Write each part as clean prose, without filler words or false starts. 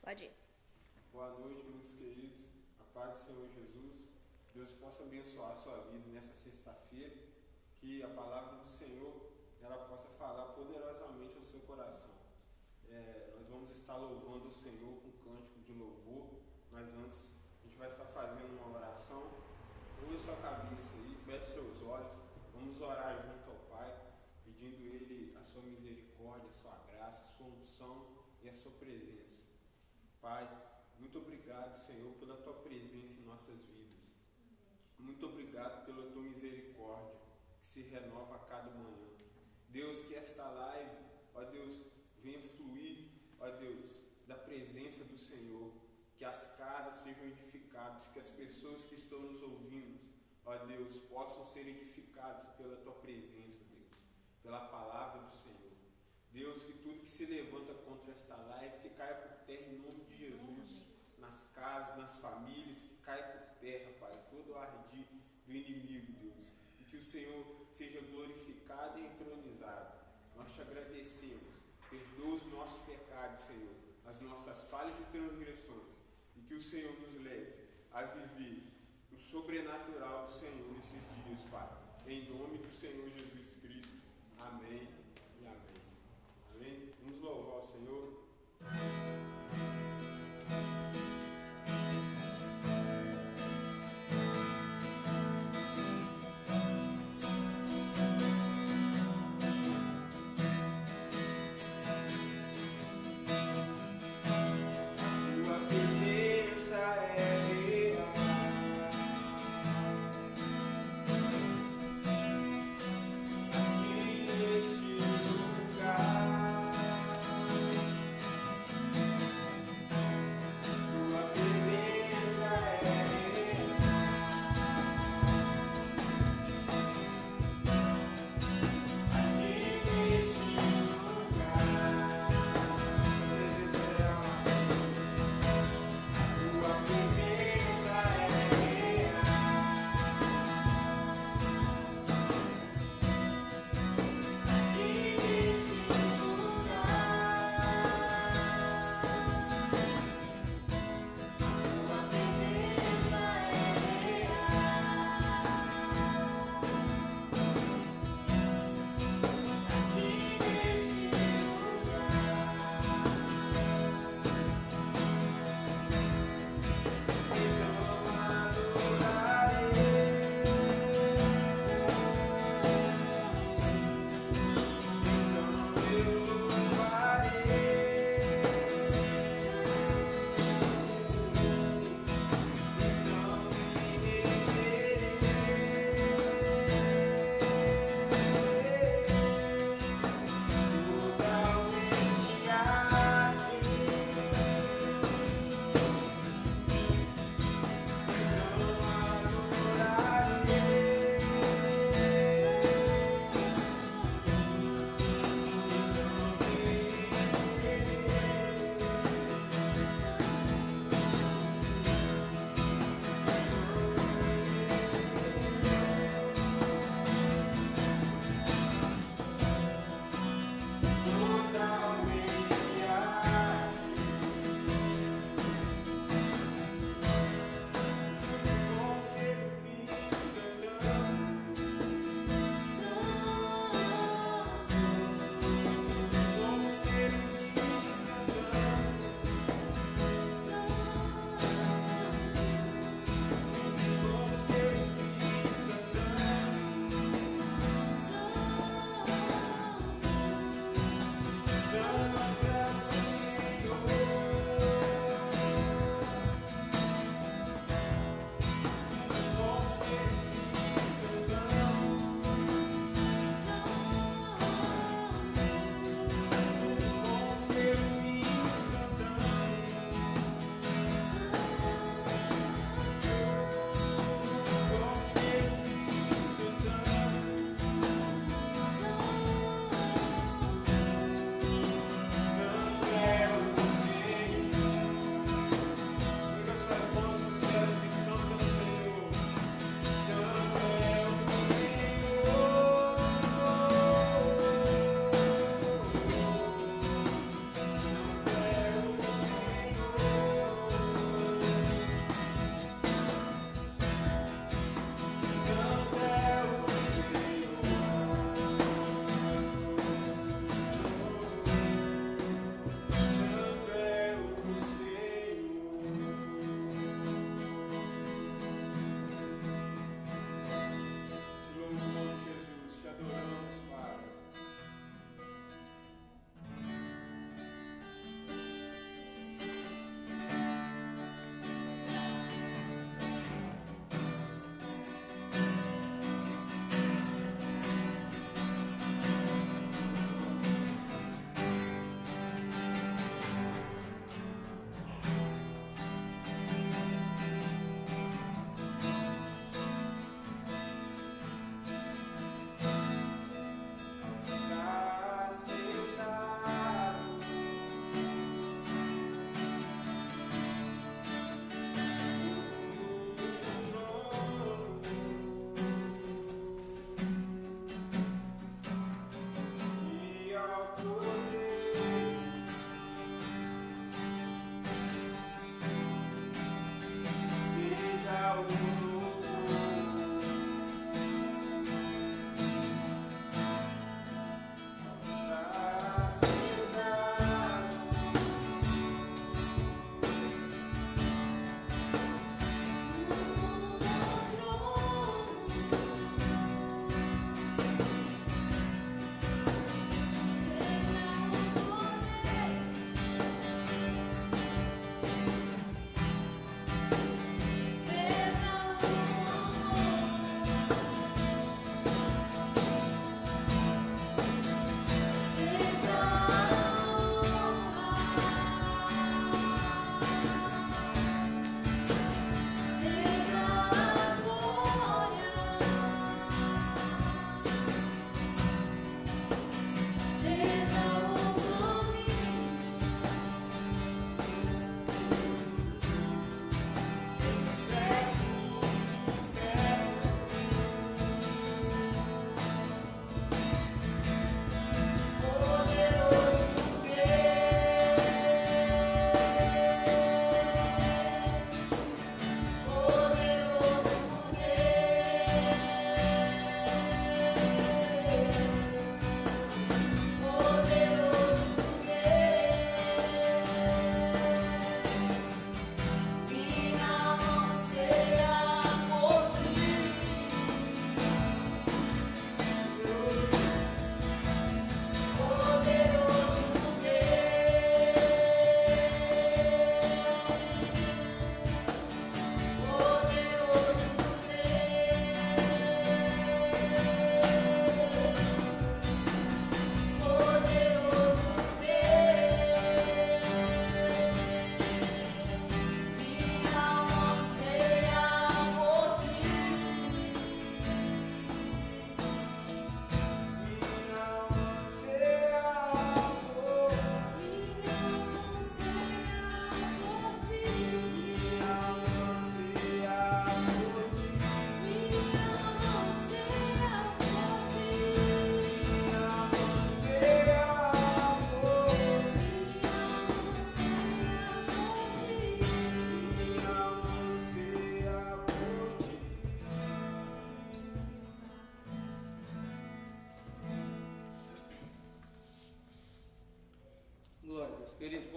Pode ir. Boa noite, meus queridos. A paz do Senhor Jesus. Deus possa abençoar a sua vida nessa sexta-feira. Que a palavra do Senhor ela possa falar poderosamente ao seu coração. Nós vamos estar louvando o Senhor com um cântico de louvor, mas antes a gente vai estar fazendo uma oração. Curva sua cabeça aí, feche seus olhos. Vamos orar junto ao Pai, pedindo Ele a sua misericórdia, a sua graça, a sua unção e a sua presença. Pai, muito obrigado, Senhor, pela tua presença em nossas vidas. Muito obrigado pela tua misericórdia, que se renova a cada manhã. Deus, que esta live, ó Deus, venha fluir, ó Deus, da presença do Senhor. Que as casas sejam edificadas, que as pessoas que estão nos ouvindo, ó Deus, possam ser edificadas pela tua presença, Deus, pela palavra do Senhor. Deus, que tudo que se levanta contra esta live, que caia por terra em nome de Jesus, nas casas, nas famílias, que caia por terra, Pai, todo o ardir do inimigo, Deus, e que o Senhor seja glorificado e entronizado. Nós te agradecemos, perdoa os nossos pecados, Senhor, as nossas falhas e transgressões, e que o Senhor nos leve a viver o sobrenatural do Senhor nesses dias, Pai, em nome do Senhor Jesus Cristo. Amém e amém. Amém? Vamos louvar o Senhor. Tua presença é real. Aqui neste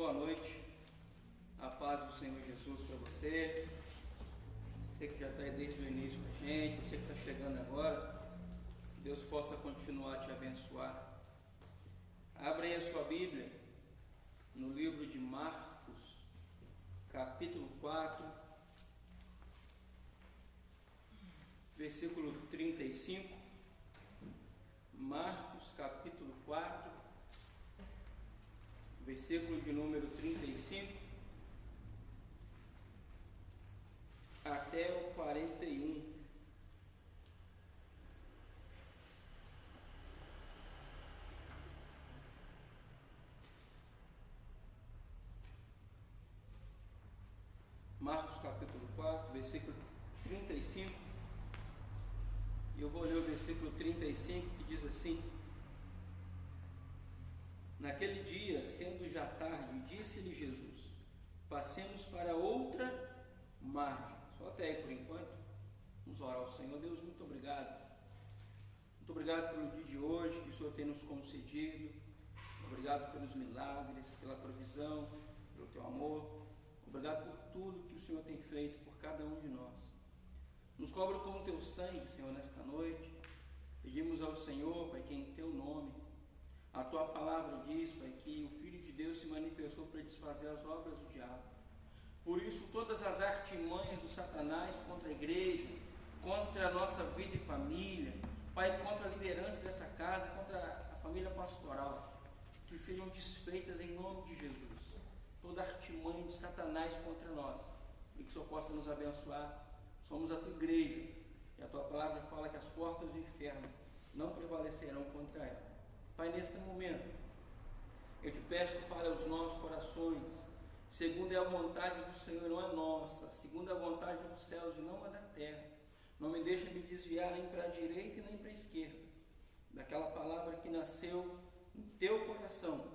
boa noite. A paz do Senhor Jesus para você. Você que já está aí desde o início com a gente, você que está chegando agora, que Deus possa continuar a te abençoar. Abra aí a sua Bíblia no livro de Marcos, capítulo 4, versículo 35. Marcos, capítulo 4, versículo de número 35 até o 41. Marcos capítulo 4, versículo 35. E eu vou ler o versículo 35, que diz assim: Naquele dia, sendo já tarde, disse-lhe Jesus: Passemos para outra margem. Só até aí por enquanto. Vamos orar ao Senhor. Deus, muito obrigado. Muito obrigado pelo dia de hoje que o Senhor tem nos concedido. Obrigado pelos milagres, pela provisão, pelo teu amor. Obrigado por tudo que o Senhor tem feito por cada um de nós. Nos cobre com o teu sangue, Senhor, nesta noite. Pedimos ao Senhor, Pai, que em teu nome, a tua palavra diz, Pai, que o Filho de Deus se manifestou para desfazer as obras do diabo. Por isso, todas as artimanhas do Satanás contra a igreja, contra a nossa vida e família, Pai, contra a liderança desta casa, contra a família pastoral, que sejam desfeitas em nome de Jesus. Toda artimanha de Satanás contra nós, e que o Senhor possa nos abençoar. Somos a tua igreja, e a tua palavra fala que as portas do inferno não prevalecerão contra ela. Pai, neste momento, eu te peço que fale aos nossos corações, segundo é a vontade do Senhor, não a nossa, segundo a vontade dos céus e não a da terra. Não me deixe me desviar nem para a direita e nem para a esquerda, daquela palavra que nasceu no teu coração,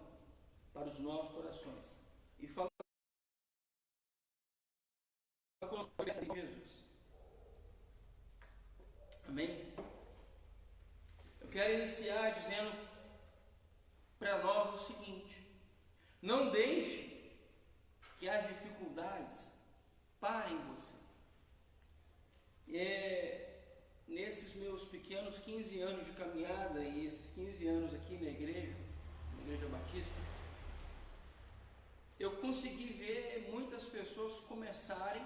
para os nossos corações. E fala conosco em Jesus. Amém? Eu quero iniciar dizendo para nós o seguinte: não deixe que as dificuldades parem você. Nesses meus pequenos 15 anos de caminhada e esses 15 anos aqui na igreja Batista, eu consegui ver muitas pessoas começarem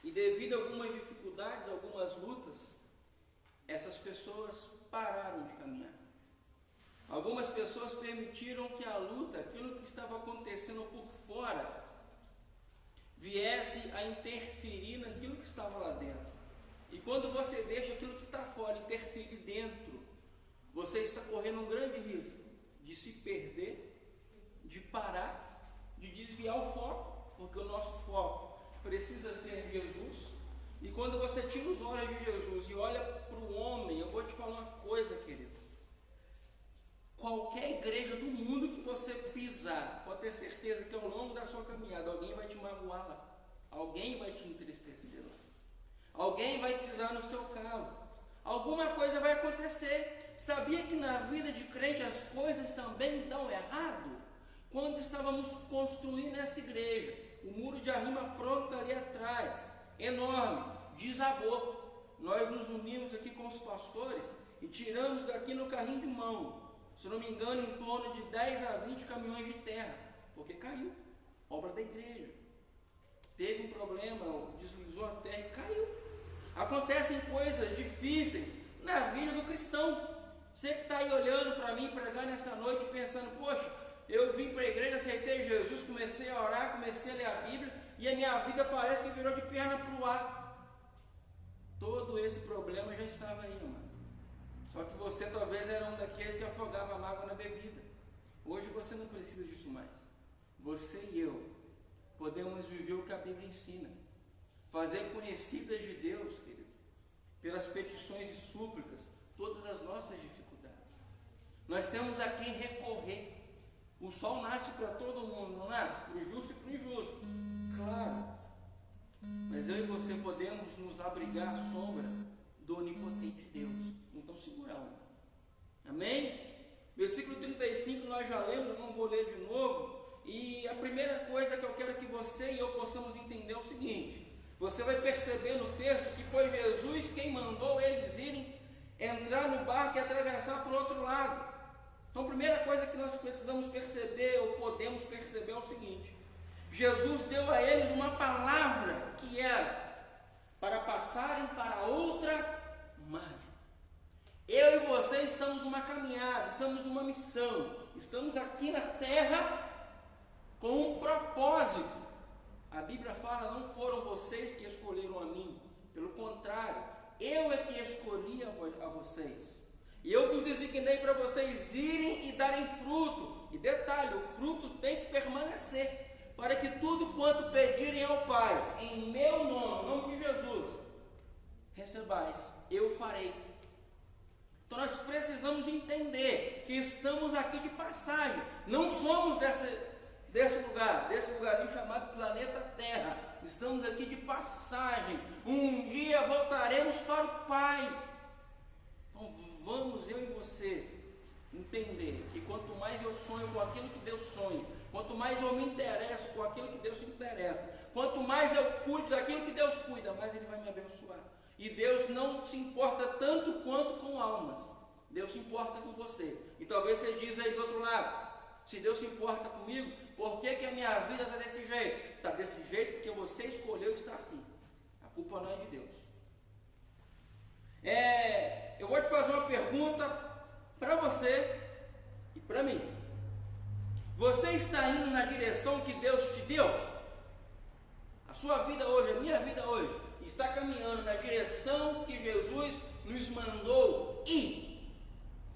e, devido a algumas dificuldades, algumas lutas, essas pessoas pararam de caminhar. Algumas pessoas permitiram que a luta, aquilo que estava acontecendo por fora, viesse a interferir naquilo que estava lá dentro. E quando você deixa aquilo que está fora interferir dentro, você está correndo um grande risco de se perder, de parar, de desviar o foco, porque o nosso foco precisa ser Jesus. E quando você tira os olhos de Jesus e olha para o homem, eu vou te falar uma coisa, querido. Qualquer igreja do mundo que você pisar, pode ter certeza que ao longo da sua caminhada alguém vai te magoar lá, alguém vai te entristecer lá, alguém vai pisar no seu calo, alguma coisa vai acontecer. Sabia que na vida de crente as coisas também dão errado? Quando estávamos construindo essa igreja, o muro de arrima pronto ali atrás, enorme, desabou. Nós nos unimos aqui com os pastores e tiramos daqui no carrinho de mão, se não me engano, em torno de 10 a 20 caminhões de terra, porque caiu, obra da igreja. Teve um problema, deslizou a terra e caiu. Acontecem coisas difíceis na vida do cristão. Você que está aí olhando para mim pregar nessa noite, pensando: poxa, eu vim para a igreja, aceitei Jesus, comecei a orar, comecei a ler a Bíblia, e a minha vida parece que virou de perna para o ar. Todo esse problema já estava aí, mano. Só que você talvez era um daqueles que afogava a mágoa na bebida. Hoje você não precisa disso mais. Você e eu podemos viver o que a Bíblia ensina. Fazer conhecidas de Deus, querido, pelas petições e súplicas, todas as nossas dificuldades. Nós temos a quem recorrer. O sol nasce para todo mundo, não nasce? Para o justo e para o injusto. Claro. Mas eu e você podemos nos abrigar à sombra do onipotente Deus. Então segura a onda. Amém? Versículo 35 nós já lemos, eu não vou ler de novo. seguinte: você vai perceber no texto que foi Jesus quem mandou eles irem entrar no barco e atravessar para o outro lado. Então, a primeira coisa que nós precisamos perceber, ou podemos perceber, é o seguinte: Jesus deu a eles uma palavra que era para passarem para outra margem. Eu e você estamos numa caminhada, estamos numa missão, estamos aqui na terra com um propósito. A Bíblia fala: não foram vocês que escolheram a mim, pelo contrário, eu é que escolhi a vocês. E eu vos designei para vocês irem e darem fruto. E detalhe, o fruto tem que permanecer, para que tudo quanto pedirem ao Pai, em meu nome, em nome de Jesus, recebais, eu farei. Então nós precisamos entender que estamos aqui de passagem, não somos desse lugarzinho chamado planeta Terra. Estamos aqui de passagem. Um dia voltaremos para o Pai. Então vamos, eu e você, entender que quanto mais eu sonho com aquilo que Deus sonha, quanto mais eu me interesso com aquilo que Deus se interessa, quanto mais eu cuido daquilo que Deus cuida, mais Ele vai me abençoar. E Deus não se importa tanto quanto com almas. Deus se importa com você. E talvez você diz aí do outro lado: se Deus se importa comigo, por que a minha vida está desse jeito? Está desse jeito porque você escolheu estar assim. A culpa não é de Deus. Eu vou te fazer uma pergunta para você e para mim. Você está indo na direção que Deus te deu? A sua vida hoje, a minha vida hoje, está caminhando na direção que Jesus nos mandou ir?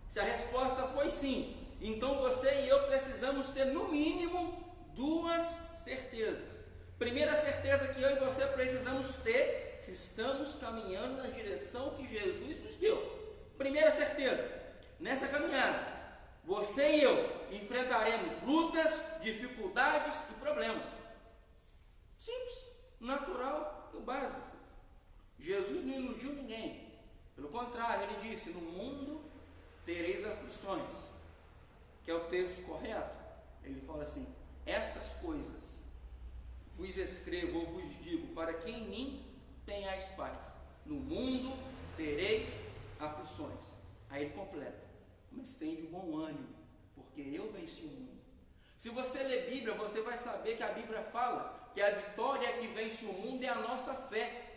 Se a resposta foi sim, então você e eu precisamos ter no mínimo duas certezas. Primeira certeza que eu e você precisamos ter: se estamos caminhando na direção que Jesus nos deu. Primeira certeza: nessa caminhada, você e eu enfrentaremos lutas, dificuldades e problemas. Simples, natural e básico. Jesus não iludiu ninguém. Pelo contrário, ele disse: no mundo tereis aflições, que é o texto correto. Ele fala assim: estas coisas vos escrevo ou vos digo, para que em mim tenhais paz. No mundo tereis aflições. Aí ele completa: mas tem de bom ânimo, porque eu venci o mundo. Se você ler Bíblia, você vai saber que a Bíblia fala que a vitória que vence o mundo é a nossa fé.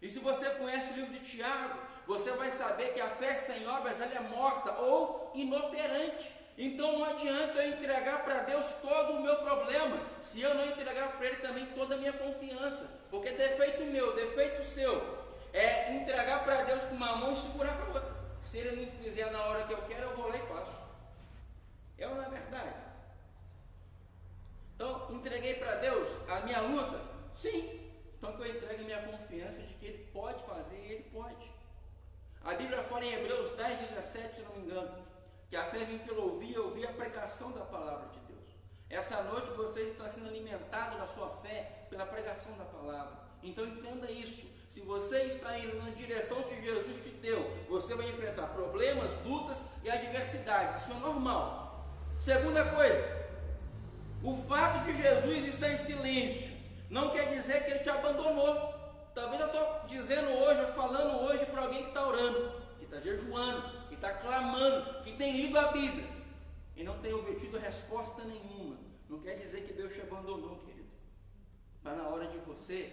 E se você conhece o livro de Tiago, você vai saber que a fé sem obras ela é morta ou inoperante. Então não adianta eu entregar para Deus todo o meu problema, se eu não entregar para Ele também toda a minha confiança. Porque defeito meu, defeito seu, é entregar para Deus com uma mão e segurar para a outra. Se Ele não fizer na hora que eu quero, eu vou lá e faço. É ou não é verdade? Então, entreguei para Deus a minha luta? Sim. Então que eu entregue a minha confiança de que Ele pode fazer, e Ele pode. A Bíblia fala em Hebreus 10:17, se não me engano, que a fé vem pelo ouvir e ouvir a pregação da palavra de Deus. Essa noite você está sendo alimentado na sua fé pela pregação da palavra. Então entenda isso: se você está indo na direção que Jesus te deu, você vai enfrentar problemas, lutas e adversidades. Isso é normal. Segunda coisa: o fato de Jesus estar em silêncio não quer dizer que Ele te abandonou. Talvez eu estou dizendo hoje, ou falando hoje para alguém que está orando, que está jejuando, que está clamando, que tem lido a Bíblia e não tem obtido resposta nenhuma. Não quer dizer que Deus te abandonou, querido. Está na hora de você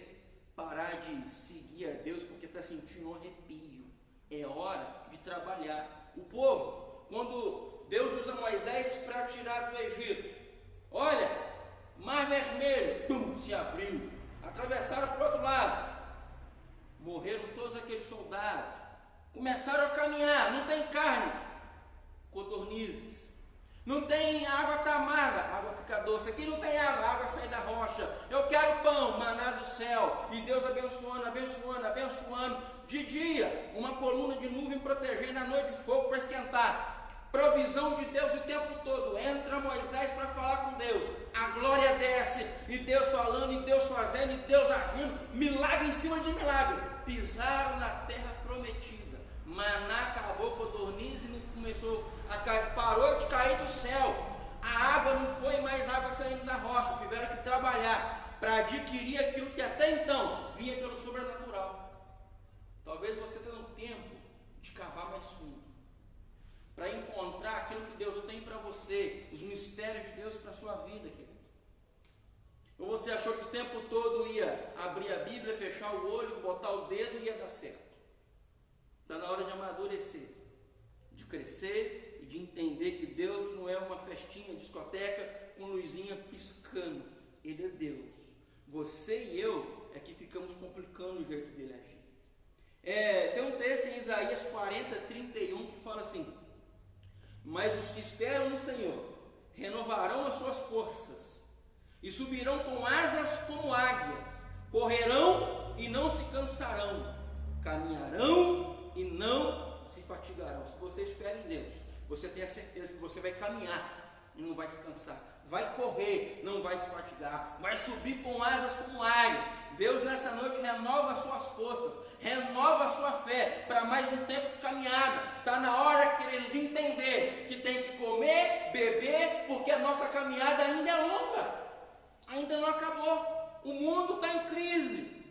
parar de seguir a Deus porque está sentindo um arrepio. É hora de trabalhar. O povo, quando Deus usa Moisés para tirar do Egito, olha, Mar Vermelho, se abriu, atravessaram para o outro lado, morreram todos aqueles soldados, começaram a caminhar, não tem carne, codornizes, não tem água, está amarga, a água fica doce, aqui não tem água, a água sai da rocha, eu quero pão, maná do céu, e Deus abençoando, abençoando, abençoando. De dia, uma coluna de nuvem protegendo, à noite fogo para esquentar. Provisão de Deus o tempo todo. Entra Moisés para falar com Deus, a glória desce, e Deus falando, e Deus fazendo, e Deus agindo, milagre em cima de milagre. Pisaram na terra prometida, maná acabou, codorniz começou a cair, parou de cair do céu, a água não foi mais água saindo da rocha, tiveram que trabalhar. para adquirir aquilo que até então vinha pelo sobrenatural. Talvez você tenha um tempo de cavar mais fundo, para encontrar aquilo que Deus tem para você, os mistérios de Deus para a sua vida, querido. Ou você achou que o tempo todo ia abrir a Bíblia, fechar o olho, botar o dedo e ia dar certo? Está na hora de amadurecer, de crescer e de entender que Deus não é uma festinha, discoteca com luzinha piscando. Ele é Deus. Você e eu é que ficamos complicando o jeito dele agir. Tem um texto em Isaías 40:31 que fala assim: mas os que esperam no Senhor renovarão as suas forças e subirão com asas como águias, correrão e não se cansarão, caminharão e não se fatigarão. Se você espera em Deus, você tem a certeza que você vai caminhar e não vai se cansar, vai correr, não vai se fatigar, vai subir com asas como águias. Deus nessa noite renova as suas forças, renova a sua fé para mais um tempo de caminhada. Está na hora, querido, de entender que tem que comer, beber, porque a nossa caminhada ainda é longa, ainda não acabou. O mundo está em crise,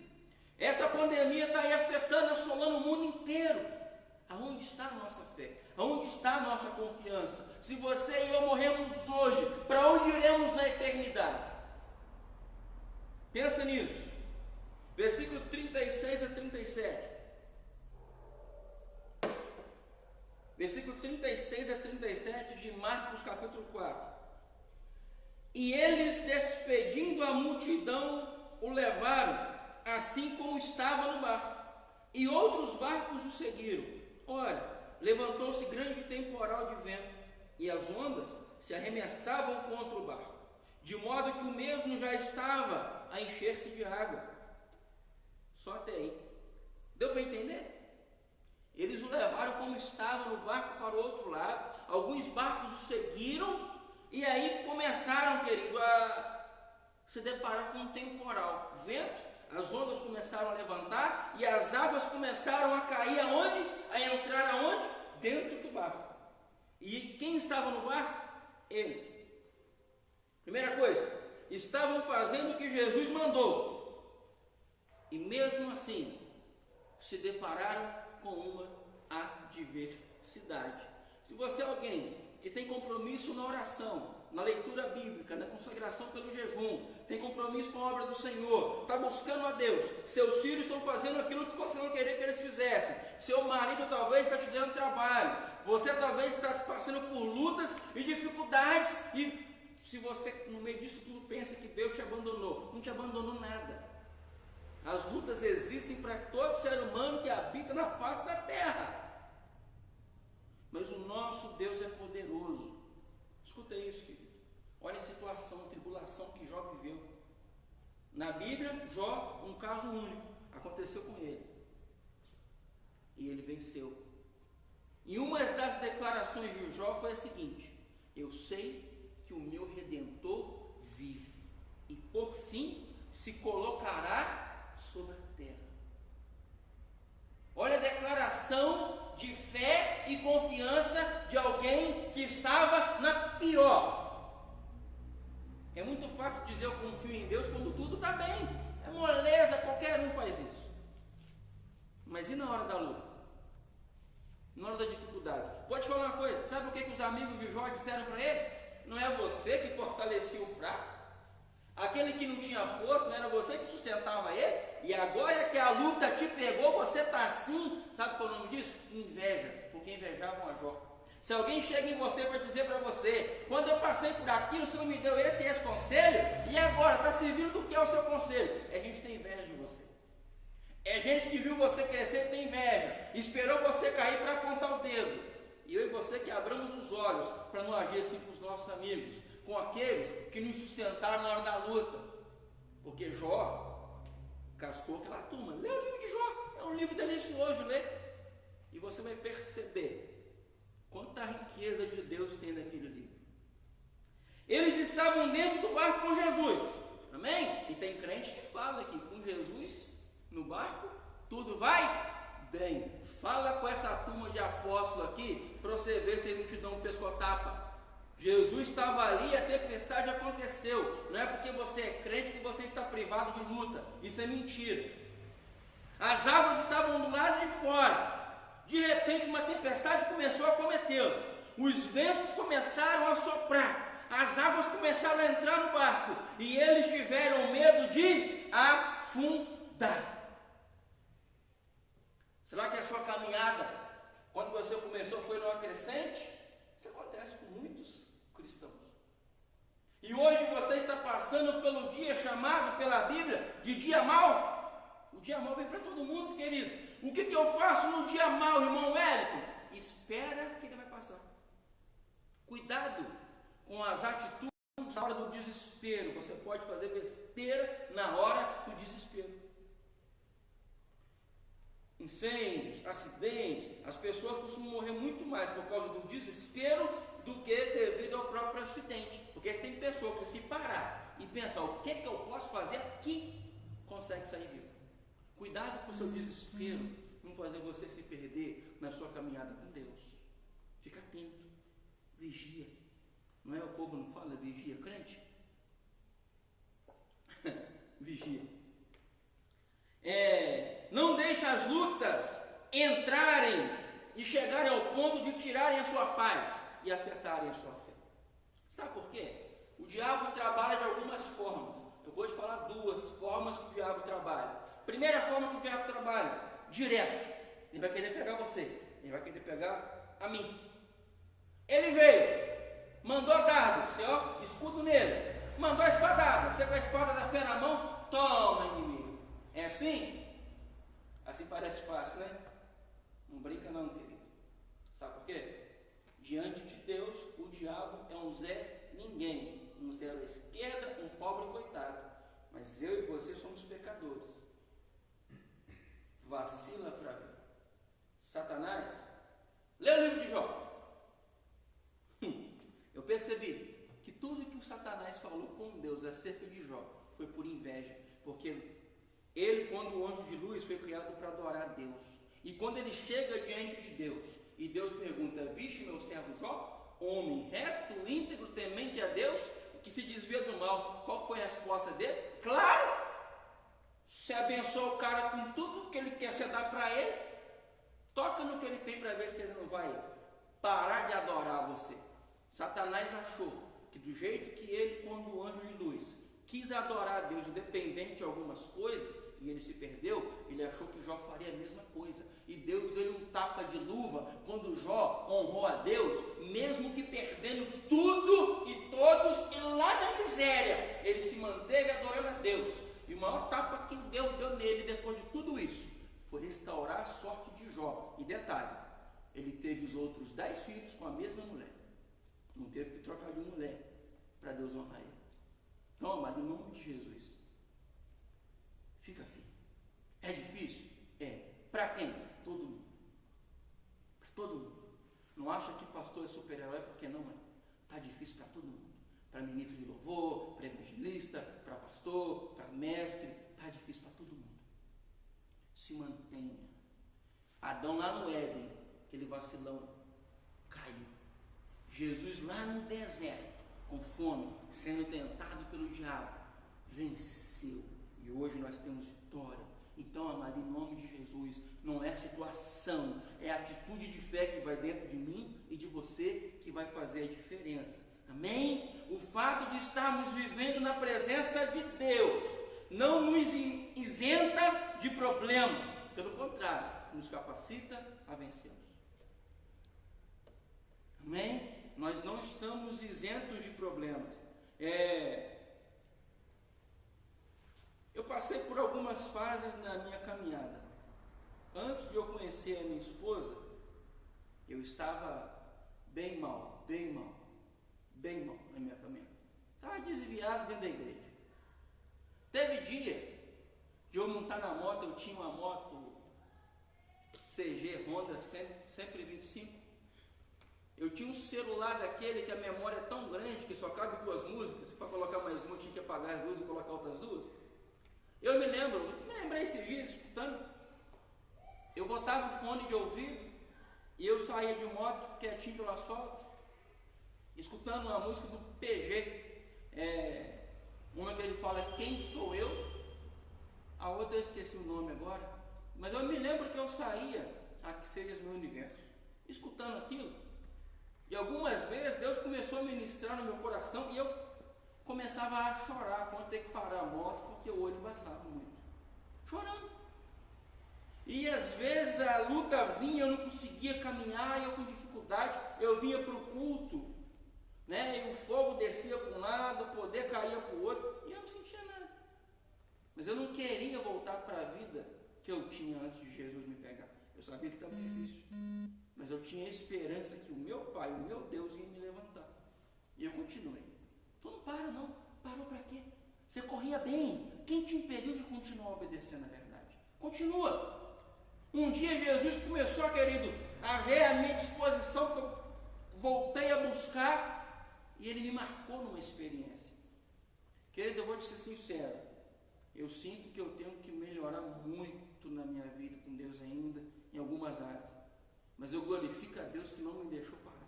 essa pandemia está aí afetando, assolando o mundo inteiro. Aonde está a nossa fé? Aonde está a nossa confiança? Se você e eu morremos hoje, para onde iremos na eternidade? Pensa nisso. Versículo 36 a 37. Versículo 36 a 37 de Marcos capítulo 4. E eles, despedindo a multidão, o levaram, assim como estava no barco, e outros barcos o seguiram. Ora, levantou-se grande temporal de vento, e as ondas se arremessavam contra o barco, de modo que o mesmo já estava a encher-se de água. Só até aí. Deu para entender? Eles o levaram como estava no barco para o outro lado, alguns barcos o seguiram, e aí começaram, querido, a se deparar com um temporal, vento, as ondas começaram a levantar e as águas começaram a cair aonde? A entrar aonde? Dentro do barco. E quem estava no barco? Eles. Primeira coisa, estavam fazendo o que Jesus mandou. E mesmo assim, se depararam com uma adversidade. Se você é alguém que tem compromisso na oração, na leitura bíblica, na consagração pelo jejum, tem compromisso com a obra do Senhor, está buscando a Deus, seus filhos estão fazendo aquilo que você não queria que eles fizessem, seu marido talvez está te dando trabalho, você talvez está passando por lutas e dificuldades, e se você no meio disso tudo pensa que Deus te abandonou, não te abandonou nada. As lutas existem para todo ser humano que habita na face da terra. Mas o nosso Deus é poderoso. Escuta isso, querido. Olha a situação, a tribulação que Jó viveu. Na Bíblia, Jó, um caso único, aconteceu com ele. E ele venceu. E uma das declarações de Jó foi a seguinte: eu sei que o meu Redentor vive, e por fim se colocará sobre a terra. Olha a declaração de fé e confiança de alguém que estava na pior. É muito fácil dizer eu confio em Deus quando tudo está bem. É moleza, qualquer um faz isso. Mas e na hora da luta? Na hora da dificuldade? Vou te falar uma coisa, sabe o que os amigos de Jó disseram para ele? Não é você que fortalecia o fraco? Aquele que não tinha força, não era você que sustentava ele? E agora que a luta te pegou, você está assim, sabe qual é o nome disso? Inveja, porque invejavam a Jó. Se alguém chega em você para dizer para você, quando eu passei por aquilo, o Senhor me deu esse e esse conselho, e agora está servindo do que é o seu conselho? É gente que tem inveja de você. É gente que viu você crescer e tem inveja, esperou você cair para apontar o dedo. E eu e você que abramos os olhos para não agir assim com os nossos amigos, com aqueles que nos sustentaram na hora da luta. Porque Jó cascou aquela turma. Lê o livro de Jó, é um livro delicioso de ler. E você vai perceber quanta riqueza de Deus tem naquele livro. Eles estavam dentro do barco com Jesus, amém? E tem crente que fala que com Jesus no barco tudo vai bem. Fala com essa turma de apóstolos aqui para você ver se eles não te dão um pescotapa. Jesus estava ali e a tempestade aconteceu. Não é porque você é crente que você está privado de luta. Isso é mentira. As águas estavam do lado de fora. De repente uma tempestade começou a acometê-los. Os ventos começaram a soprar. As águas começaram a entrar no barco. E eles tiveram medo de afundar. Será que a sua caminhada, quando você começou, foi numa crescente? Isso acontece com muitos cristãos. E hoje você está passando pelo dia chamado pela Bíblia de dia mau. O dia mau vem para todo mundo, querido. O que eu faço no dia mau, irmão Wellington? Espera que ele vai passar. Cuidado com as atitudes na hora do desespero. Você pode fazer besteira na hora do desespero. Incêndios, acidentes, as pessoas costumam morrer muito mais por causa do desespero do que devido ao próprio acidente. Porque tem pessoa que se parar e pensar o que eu posso fazer aqui, consegue sair vivo. Cuidado com o seu desespero, não fazer você se perder na sua caminhada com Deus. Fica atento, vigia. Não é o povo não fala vigia, crente? Vigia. Não deixe as lutas entrarem e chegarem ao ponto de tirarem a sua paz e afetarem a sua fé. Sabe por quê? O diabo trabalha de algumas formas. Eu vou te falar duas formas que o diabo trabalha. Primeira forma que o diabo trabalha, direto. Ele vai querer pegar você, ele vai querer pegar a mim. Ele veio, mandou dardo, você ó, escudo nele, mandou a espadada, você com a espada da fé na mão, toma, inimigo. É assim? Assim parece fácil, né? Não brinca não, querido. Sabe por quê? Diante de Deus, o diabo é um Zé Ninguém, um zero à esquerda, um pobre coitado. Mas eu e você somos pecadores. Vacila para ver. Satanás, lê o livro de Jó. Eu percebi que tudo que o Satanás falou com Deus acerca de Jó foi por inveja, porque ele, quando o anjo de luz, foi criado para adorar a Deus. E quando ele chega diante de Deus, e Deus pergunta: viste meu servo Jó? Homem reto, íntegro, temente a Deus, que se desvia do mal. Qual foi a resposta dele? Claro! Você abençoa o cara com tudo que ele quer, você dá para ele. Toca no que ele tem para ver se ele não vai parar de adorar você. Satanás achou que do jeito que ele, quando o anjo de luz, quis adorar a Deus independente de algumas coisas, e ele se perdeu, ele achou que Jó faria a mesma coisa. E Deus deu um tapa de luva quando Jó honrou a Deus, mesmo que perdendo tudo e todos, e lá na miséria, ele se manteve adorando a Deus. E o maior tapa que Deus deu nele depois de tudo isso foi restaurar a sorte de Jó. E detalhe, ele teve os outros 10 filhos com a mesma mulher. Não teve que trocar de mulher para Deus honrar ele. Então, amado, em nome de Jesus, fica firme. É difícil? É. Para quem? Todo mundo. Para todo mundo. Não acha que pastor é super-herói, porque não é. Está difícil para todo mundo. Para ministro de louvor, para evangelista, para pastor, para mestre. Está difícil para todo mundo. Se mantenha. Adão lá no Éden, aquele vacilão, caiu. Jesus lá no deserto, com fome, sendo tentado pelo diabo, venceu. E hoje nós temos vitória. Então, amado, em nome de Jesus, não é situação, é a atitude de fé que vai dentro de mim e de você que vai fazer a diferença. Amém? O fato de estarmos vivendo na presença de Deus não nos isenta de problemas, pelo contrário, nos capacita a vencê-los. Amém? Nós não estamos isentos de problemas. Eu passei por algumas fases na minha caminhada. Antes de eu conhecer a minha esposa, eu estava bem mal na minha caminhada. Estava desviado dentro da igreja. Teve dia de eu montar na moto, eu tinha uma moto CG Honda 125. Eu tinha um celular daquele que a memória é tão grande que só cabe 2 músicas. Para colocar mais uma, eu tinha que apagar as luzes e colocar outras 2. Eu me lembrei esses dias escutando. Eu botava o fone de ouvido e eu saía de moto quietinho pelo asfalto. escutando uma música do PG, uma que ele fala quem sou eu, a outra eu esqueci o nome agora, mas eu me lembro que eu saía, que seja o meu universo, escutando aquilo, e algumas vezes Deus começou a ministrar no meu coração e eu começava a chorar quando ter que parar a moto, porque o olho embaçava muito, chorando. E às vezes a luta vinha, eu não conseguia caminhar, eu com dificuldade, eu vinha para o culto, né? E o fogo descia para um lado, o poder caía para o outro, e eu não sentia nada. Mas eu não queria voltar para a vida que eu tinha antes de Jesus me pegar. Eu sabia que estava difícil, mas eu tinha esperança que o meu Pai, o meu Deus ia me levantar. E eu continuei. Tu não para não, parou para quê? Você corria bem, quem te impediu de continuar obedecendo a verdade? Continua. Um dia Jesus começou, querido, a ver a minha disposição, que eu voltei a buscar, e Ele me marcou numa experiência. Querido, eu vou te ser sincero, eu sinto que eu tenho que melhorar muito na minha vida com Deus ainda, em algumas áreas, mas eu glorifico a Deus que não me deixou parar.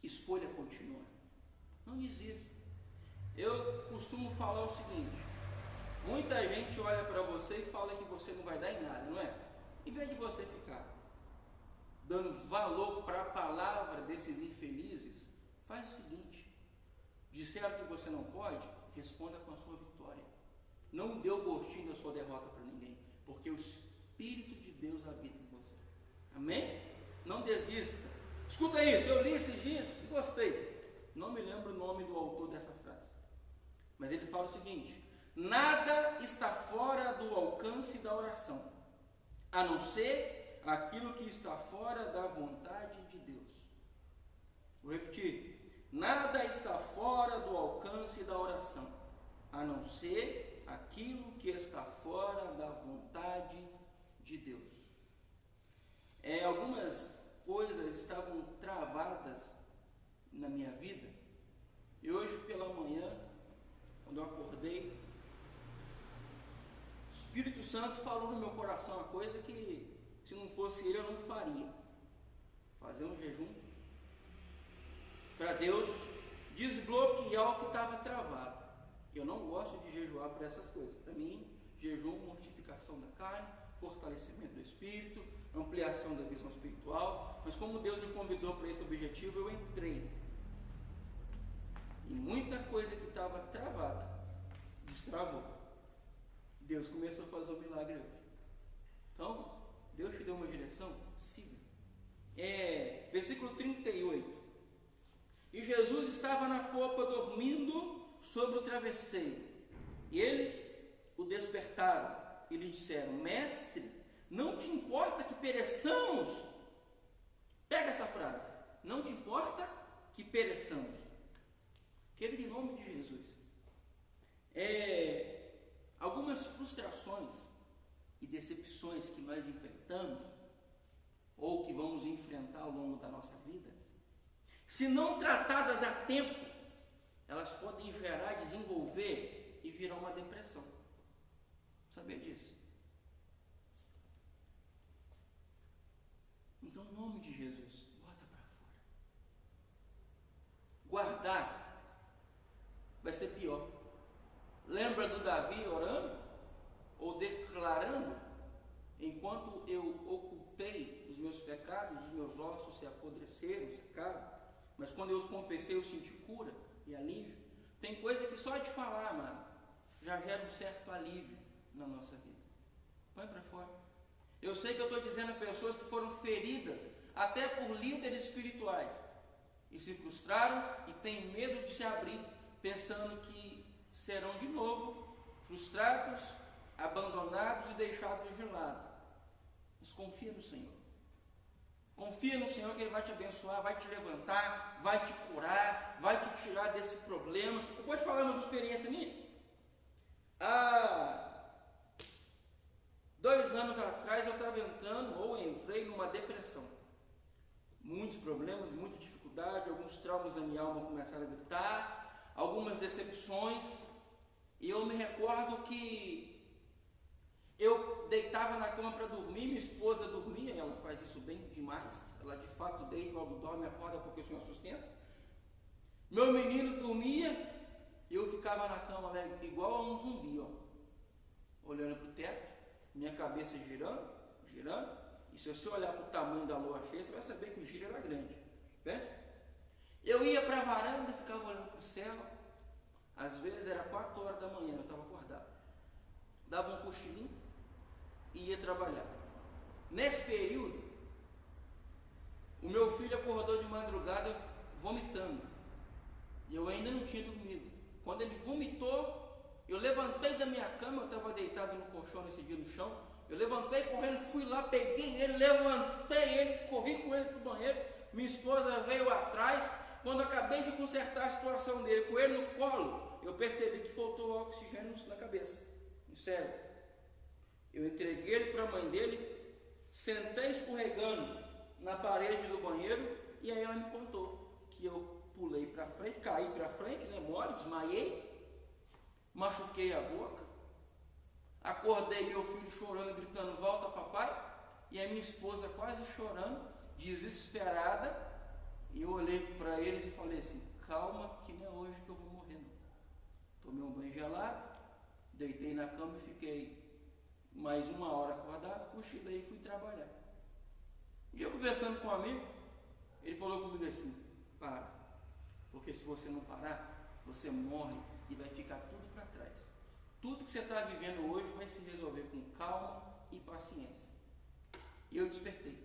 Escolha continuar, não desista. Eu costumo falar o seguinte, muita gente olha para você e fala que você não vai dar em nada, não é? Em vez de você ficar dando valor para a palavra desses infelizes, faz o seguinte: disseram que você não pode, responda com a sua vitória. Não dê o gostinho da sua derrota para ninguém, porque o Espírito de Deus habita em você. Amém? Não desista. Escuta isso, eu li esses dias e gostei. Não me lembro o nome do autor dessa frase, mas ele fala o seguinte: nada está fora do alcance da oração, a não ser aquilo que está fora da vontade de Deus. Vou repetir: nada está fora do alcance da oração, a não ser aquilo que está fora da vontade de Deus. Algumas coisas estavam travadas na minha vida, e hoje pela manhã, quando eu acordei, o Espírito Santo falou no meu coração uma coisa que, se não fosse Ele, eu não faria. Fazer um jejum para Deus desbloquear o que estava travado. Eu não gosto de jejuar para essas coisas. Para mim, jejum, mortificação da carne, fortalecimento do espírito, ampliação da visão espiritual. Mas como Deus me convidou para esse objetivo, eu entrei. E muita coisa que estava travada destravou. Deus começou a fazer o milagre hoje. Então, Deus te deu uma direção? Siga. Versículo 38. E Jesus estava na popa dormindo sobre o travesseiro. E eles o despertaram e lhe disseram: Mestre, não te importa que pereçamos? Pega essa frase. Não te importa que pereçamos. Querido, em nome de Jesus. Algumas frustrações e decepções que nós enfrentamos, ou que vamos enfrentar ao longo da nossa vida, se não tratadas a tempo, elas podem gerar, desenvolver e virar uma depressão. Sabia disso? Então, em nome de Jesus, bota para fora. Guardar vai ser pior. Lembra do Davi orando? Ou declarando: enquanto eu ocultei os meus pecados, os meus ossos se apodreceram, secaram, mas quando eu os confessei, eu senti cura e alívio. Tem coisa que só de falar, amado, já gera um certo alívio na nossa vida. Põe para fora. Eu sei que eu estou dizendo a pessoas que foram feridas até por líderes espirituais e se frustraram e têm medo de se abrir, pensando que serão de novo frustrados, abandonados e deixados de lado. Mas confia no Senhor. Confia no Senhor que Ele vai te abençoar, vai te levantar, vai te curar, vai te tirar desse problema. Eu posso falar uma experiência minha? Há 2 anos atrás eu estava entrei numa depressão. Muitos problemas, muita dificuldade, alguns traumas da minha alma começaram a gritar, algumas decepções. E eu me recordo que eu deitava na cama para dormir, minha esposa dormia, ela faz isso bem demais, ela de fato deita, logo dorme, acorda porque o Senhor sustenta. Meu menino dormia e eu ficava na cama, né, igual a um zumbi, ó, olhando para o teto, minha cabeça girando, girando. E se você olhar para o tamanho da lua cheia, você vai saber que o giro era grande, né? Eu ia para a varanda, ficava olhando para o céu. Às vezes era 4 horas da manhã, eu estava acordado. Dava um cochilinho e ia trabalhar. Nesse período, o meu filho acordou de madrugada vomitando. E eu ainda não tinha dormido. Quando ele vomitou, eu levantei da minha cama, eu estava deitado no colchão nesse dia no chão. Eu levantei correndo, fui lá, peguei ele, levantei ele, corri com ele para o banheiro. Minha esposa veio atrás. Quando eu acabei de consertar a situação dele, com ele no colo, eu percebi que faltou oxigênio na cabeça, no cérebro. Eu entreguei ele para a mãe dele, sentei escorregando na parede do banheiro, e aí ela me contou que eu pulei para frente, caí para frente, né, mole, desmaiei, machuquei a boca, acordei meu filho chorando, gritando, volta papai, e a minha esposa quase chorando, desesperada, e eu olhei para eles e falei assim, calma que não é hoje que eu vou morrer não. Tomei um banho gelado, deitei na cama e fiquei mais 1 hora acordado, cochilei e fui trabalhar. Um dia conversando com um amigo, ele falou comigo assim, para, porque se você não parar, você morre e vai ficar tudo para trás. Tudo que você está vivendo hoje vai se resolver com calma e paciência. E eu despertei,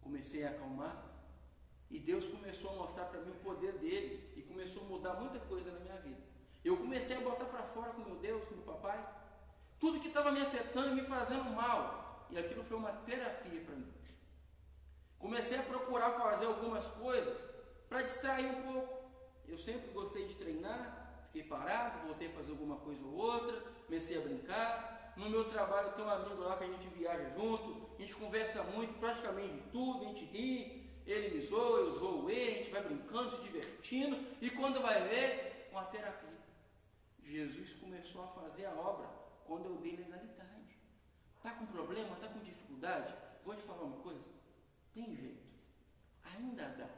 comecei a acalmar, e Deus começou a mostrar para mim o poder dele, e começou a mudar muita coisa na minha vida. Eu comecei a botar para fora com meu Deus, com meu papai, tudo que estava me afetando e me fazendo mal, e aquilo foi uma terapia para mim. Comecei a procurar fazer algumas coisas para distrair um pouco. Eu sempre gostei de treinar, fiquei parado, voltei a fazer alguma coisa ou outra, comecei a brincar. No meu trabalho tem um amigo lá que a gente viaja junto, a gente conversa muito, praticamente de tudo, a gente ri, ele me zoa, eu zoo ele, a gente vai brincando, se divertindo, e quando vai ver, uma terapia. Jesus começou a fazer a obra quando eu dei legalidade. Está com problema, está com dificuldade? Vou te falar uma coisa, tem jeito, ainda dá.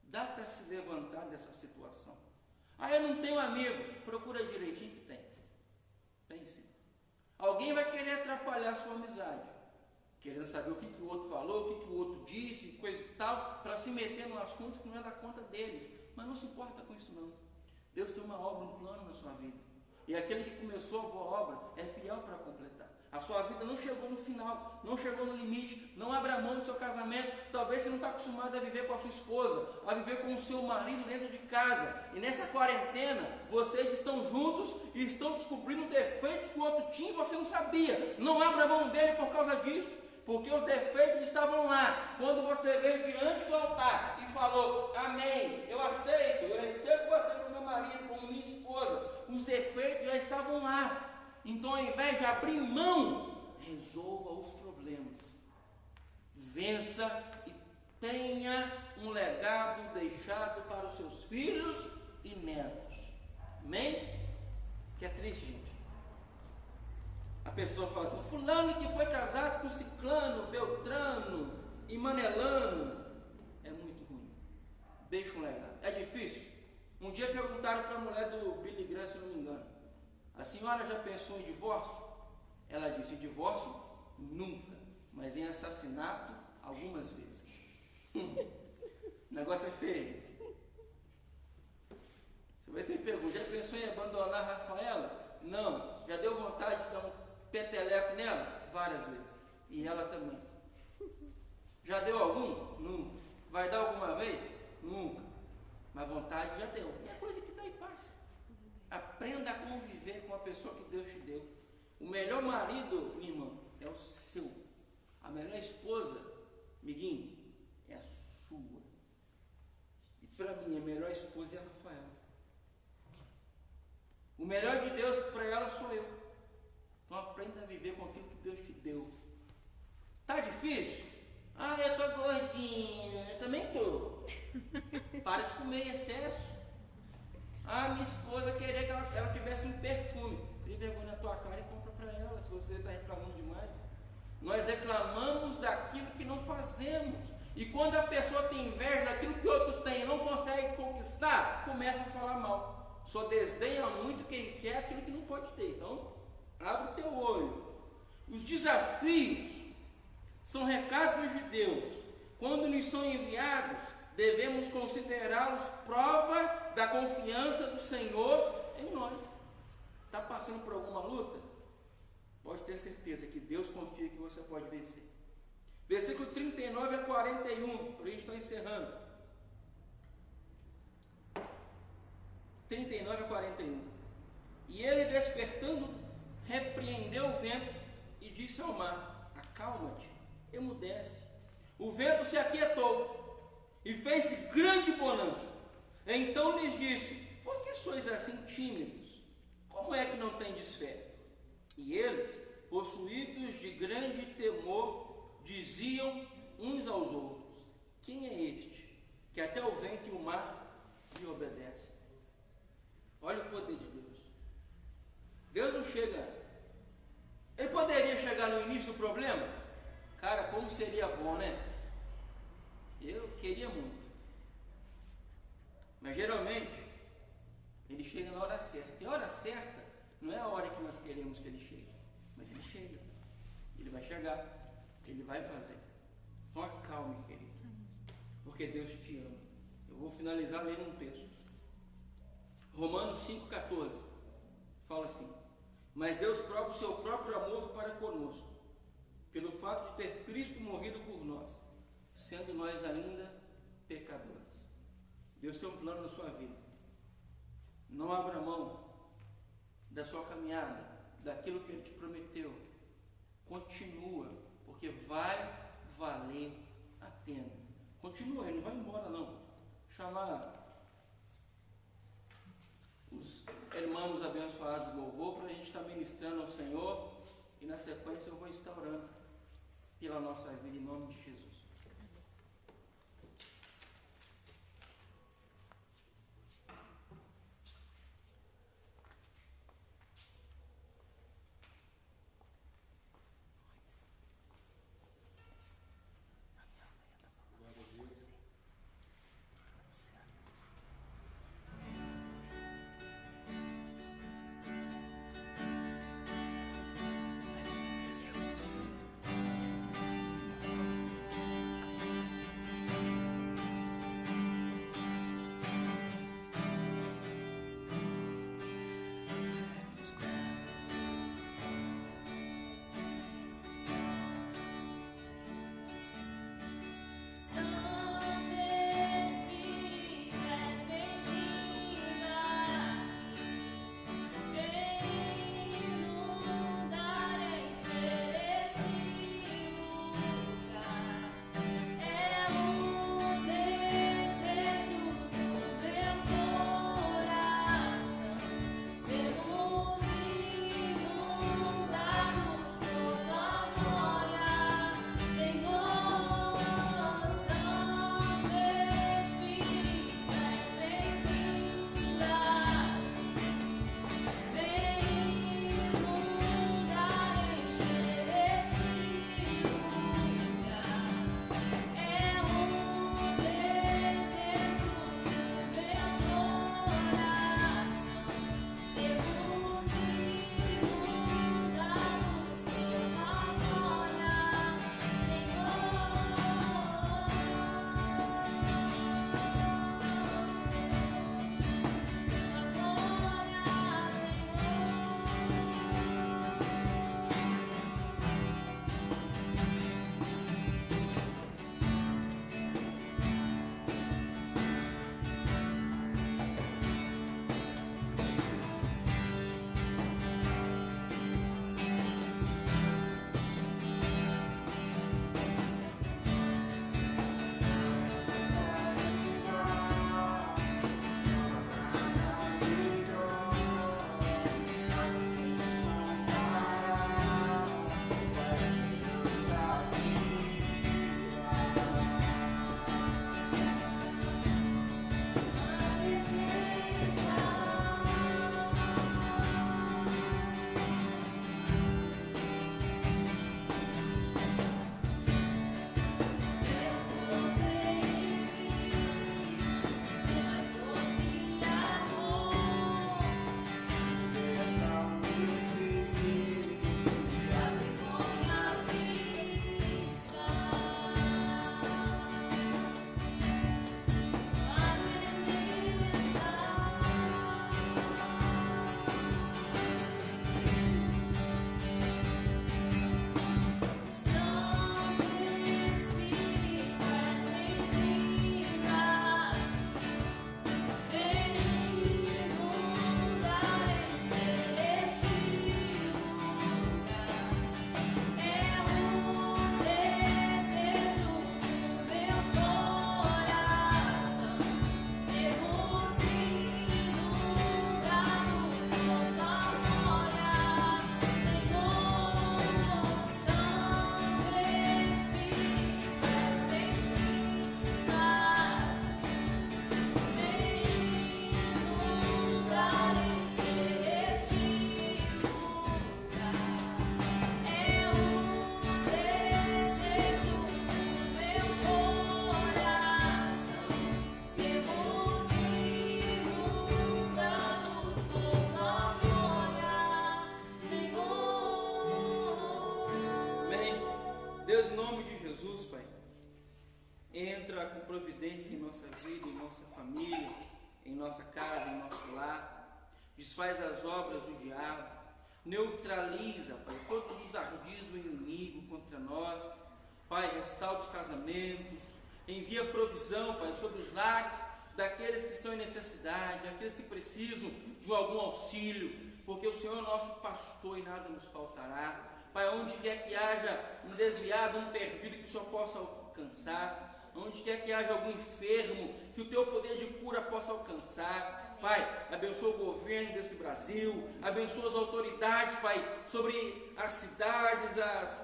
Dá para se levantar dessa situação. Ah, eu não tenho amigo, procura direitinho que tem. Tem sim. Alguém vai querer atrapalhar a sua amizade, querendo saber o que o outro falou, o que o outro disse, coisa e tal, para se meter num assunto que não é da conta deles. Mas não se importa com isso não. Deus tem uma obra, um plano na sua vida. E aquele que começou a boa obra é fiel para completar. A sua vida não chegou no final, não chegou no limite, não abra mão do seu casamento. Talvez você não está acostumado a viver com a sua esposa, a viver com o seu marido dentro de casa. E nessa quarentena, vocês estão juntos e estão descobrindo defeitos que o outro tinha e você não sabia. Não abra mão dele por causa disso, porque os defeitos estavam lá. Quando você veio diante do altar e falou, amém, eu aceito, eu recebo você como meu marido, como minha esposa, os defeitos já estavam lá. Então, ao invés de abrir mão, resolva os problemas. Vença e tenha um legado deixado para os seus filhos e netos. Amém? Que é triste, gente. A pessoa fala assim, fulano que foi casado com ciclano, beltrano e manelano. É muito ruim. Deixa um legado. É difícil. Um dia perguntaram para a mulher do Billy Graham, se não me engano, a senhora já pensou em divórcio? Ela disse, divórcio? Nunca. Mas em assassinato, algumas vezes. O negócio é feio. Se você me pergunta, já pensou em abandonar a Rafaela? Não. Já deu vontade de dar um peteleco nela? Várias vezes. E ela também. Já deu algum? Nunca. Vai dar alguma vez? Nunca. Mas vontade já deu. E é coisa que dá e passa. Aprenda a conviver com a pessoa que Deus te deu. O melhor marido, minha irmã, é o seu. A melhor esposa, amiguinho, é a sua. E para mim, a melhor esposa é a Rafaela. O melhor de Deus para ela sou eu. Então aprenda a viver com aquilo que Deus te deu. Tá difícil? Ah, eu tô gordinha. Eu também tô. Para de comer em excesso. Ah, minha esposa queria que ela tivesse um perfume. Cria vergonha na tua cara e compra para ela, se você está reclamando demais. Nós reclamamos daquilo que não fazemos. E quando a pessoa tem inveja daquilo que o outro tem e não consegue conquistar, começa a falar mal. Só desdenha muito quem quer aquilo que não pode ter. Então, abre o teu olho. Os desafios são recados de Deus. Quando nos são enviados, devemos considerá-los prova da confiança do Senhor em nós. Está passando por alguma luta? Pode ter certeza que Deus confia que você pode vencer. Versículo 39 a 41, para a gente estar encerrando. 39 a 41. E ele, despertando, repreendeu o vento e disse ao mar: acalma-te, emudece. O vento se aquietou e fez-se grande bonança. Então lhes disse: por que sois assim tímidos? Como é que não tendes fé? E eles, possuídos de grande temor, diziam uns aos outros: quem é este, que até o vento e o mar lhe obedecem? Olha o poder de Deus. Deus não chega. Ele poderia chegar no início do problema? Cara, como seria bom, né? Eu queria muito. Mas geralmente, ele chega na hora certa. E a hora certa não é a hora que nós queremos que ele chegue. Mas ele chega. Ele vai chegar. Ele vai fazer. Então acalme, querido. Porque Deus te ama. Eu vou finalizar lendo um texto. Romanos 5,14. Fala assim: mas Deus prova o seu próprio amor para conosco, pelo fato de ter Cristo morrido por nós, sendo nós ainda pecadores. Deus tem um plano na sua vida. Não abra mão da sua caminhada, daquilo que Ele te prometeu. Continua, porque vai valer a pena. Continua, Ele não vai embora não. Chamar os irmãos abençoados do louvor para a gente estar ministrando ao Senhor, e na sequência eu vou estar orando pela nossa vida em nome de Jesus. Jesus, Pai, entra com providência em nossa vida, em nossa família, em nossa casa, em nosso lar. Desfaz as obras do diabo, neutraliza, Pai, todos os ardis do inimigo contra nós. Pai, restaura os casamentos, envia provisão, Pai, sobre os lares daqueles que estão em necessidade, aqueles que precisam de algum auxílio, porque o Senhor é o nosso pastor e nada nos faltará. Pai, onde quer que haja um desviado, um perdido, que o Senhor possa alcançar, onde quer que haja algum enfermo, que o Teu poder de cura possa alcançar. Pai, abençoa o governo desse Brasil, abençoa as autoridades, Pai, sobre as cidades,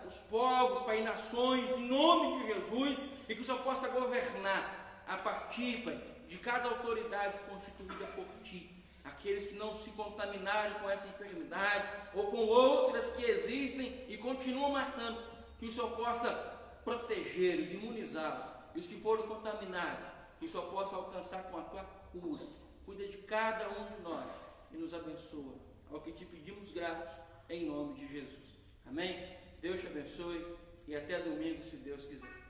os povos, Pai, nações, em nome de Jesus, e que o Senhor possa governar a partir, Pai, de cada autoridade constituída por Ti. Aqueles que não se contaminaram com essa enfermidade, ou com outras que existem e continuam matando, que o Senhor possa protegê-los, imunizá-los, e os que foram contaminados, que o Senhor possa alcançar com a Tua cura. Cuida de cada um de nós e nos abençoa, ao que Te pedimos gratos, em nome de Jesus. Amém? Deus te abençoe e até domingo, se Deus quiser.